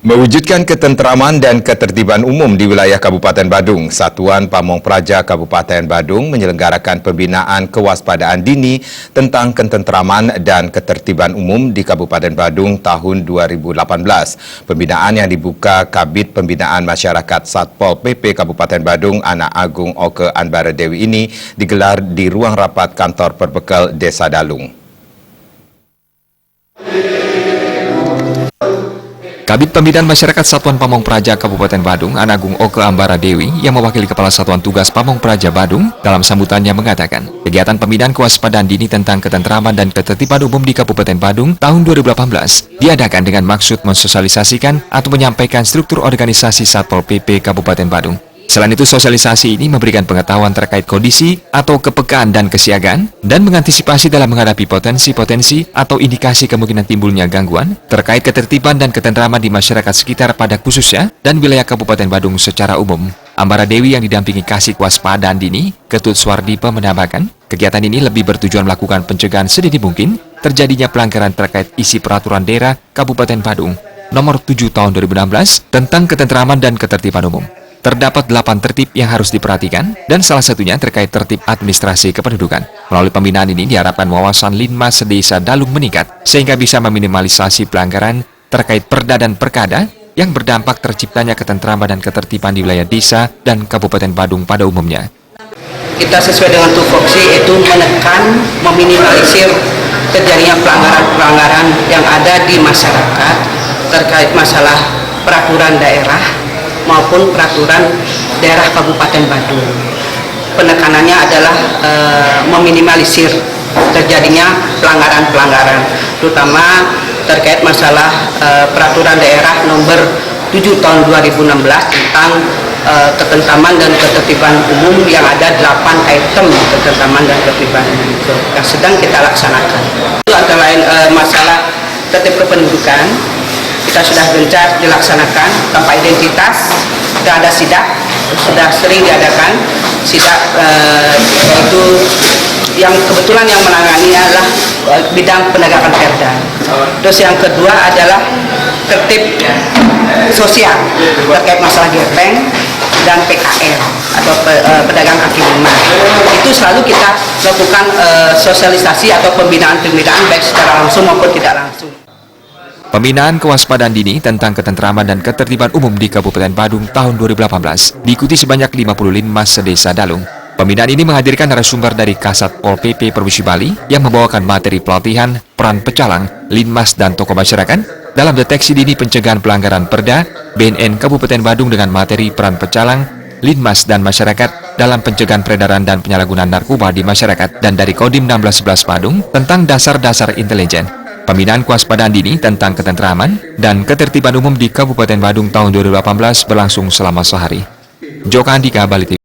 Mewujudkan ketentraman dan ketertiban umum di wilayah Kabupaten Badung, Satuan Pamong Praja Kabupaten Badung menyelenggarakan pembinaan kewaspadaan dini tentang ketentraman dan ketertiban umum di Kabupaten Badung tahun 2018. Pembinaan yang dibuka Kabid Pembinaan Masyarakat Satpol PP Kabupaten Badung, Anak Agung Oke Anbara Dewi ini digelar di ruang rapat kantor perbekal Desa Dalung. Kabid Pembinaan Masyarakat Satuan Pamong Praja Kabupaten Badung, Anak Agung Oke Anbara Dewi, yang mewakili Kepala Satuan Tugas Pamong Praja Badung, dalam sambutannya mengatakan, kegiatan pembinaan kewaspadaan dini tentang ketentraman dan ketertiban umum di Kabupaten Badung tahun 2018 diadakan dengan maksud mensosialisasikan atau menyampaikan struktur organisasi Satpol PP Kabupaten Badung. Selain itu, sosialisasi ini memberikan pengetahuan terkait kondisi atau kepekaan dan kesiagaan dan mengantisipasi dalam menghadapi potensi-potensi atau indikasi kemungkinan timbulnya gangguan terkait ketertiban dan ketentraman di masyarakat sekitar pada khususnya dan wilayah Kabupaten Badung secara umum. Anbara Dewi yang didampingi Kasih Kewaspadaan Dini, Ketut Suwardipe menambahkan, kegiatan ini lebih bertujuan melakukan pencegahan sedini mungkin terjadinya pelanggaran terkait isi peraturan daerah Kabupaten Badung nomor 7 tahun 2016 tentang ketentraman dan ketertiban umum. Terdapat 8 tertib yang harus diperhatikan, dan salah satunya terkait tertib administrasi kependudukan. Melalui pembinaan ini diharapkan wawasan Linmas Desa Dalung meningkat, sehingga bisa meminimalisasi pelanggaran terkait perda dan perkada yang berdampak terciptanya ketentraman dan ketertiban di wilayah desa dan Kabupaten Badung pada umumnya. Kita sesuai dengan tupoksi itu menekan, meminimalisir terjadinya pelanggaran-pelanggaran yang ada di masyarakat terkait masalah peraturan daerah maupun peraturan daerah Kabupaten Badung. Penekanannya adalah meminimalisir terjadinya pelanggaran-pelanggaran, terutama terkait masalah peraturan daerah nomor 7 tahun 2016 tentang ketentraman dan ketertiban umum yang ada 8 item ketentraman dan ketertiban umum yang sedang kita laksanakan. Itu antara lain masalah tertib kependudukan. Kita sudah gencar dilaksanakan tanpa identitas, sudah ada sidak, sudah sering diadakan sidak, yaitu yang kebetulan yang menangani adalah bidang penegakan perda. Terus yang kedua adalah tertib sosial terkait masalah gepeng dan PKL atau pedagang kaki lima. Itu selalu kita lakukan sosialisasi atau pembinaan-pembinaan baik secara langsung maupun tidak langsung. Pembinaan kewaspadaan dini tentang ketentraman dan ketertiban umum di Kabupaten Badung tahun 2018 diikuti sebanyak 50 Linmas Desa Dalung. Pembinaan ini menghadirkan narasumber dari Kasat Pol PP Provinsi Bali yang membawakan materi pelatihan, peran pecalang, Linmas dan tokoh masyarakat dalam deteksi dini pencegahan pelanggaran perda, BNN Kabupaten Badung dengan materi peran pecalang, Linmas dan masyarakat dalam pencegahan peredaran dan penyalahgunaan narkoba di masyarakat, dan dari Kodim 1611 Badung tentang dasar-dasar intelijen. Pembinaan kewaspadaan dini tentang ketentraman dan ketertiban umum di Kabupaten Badung tahun 2018 berlangsung selama sehari. Joko Andika, Bali TV.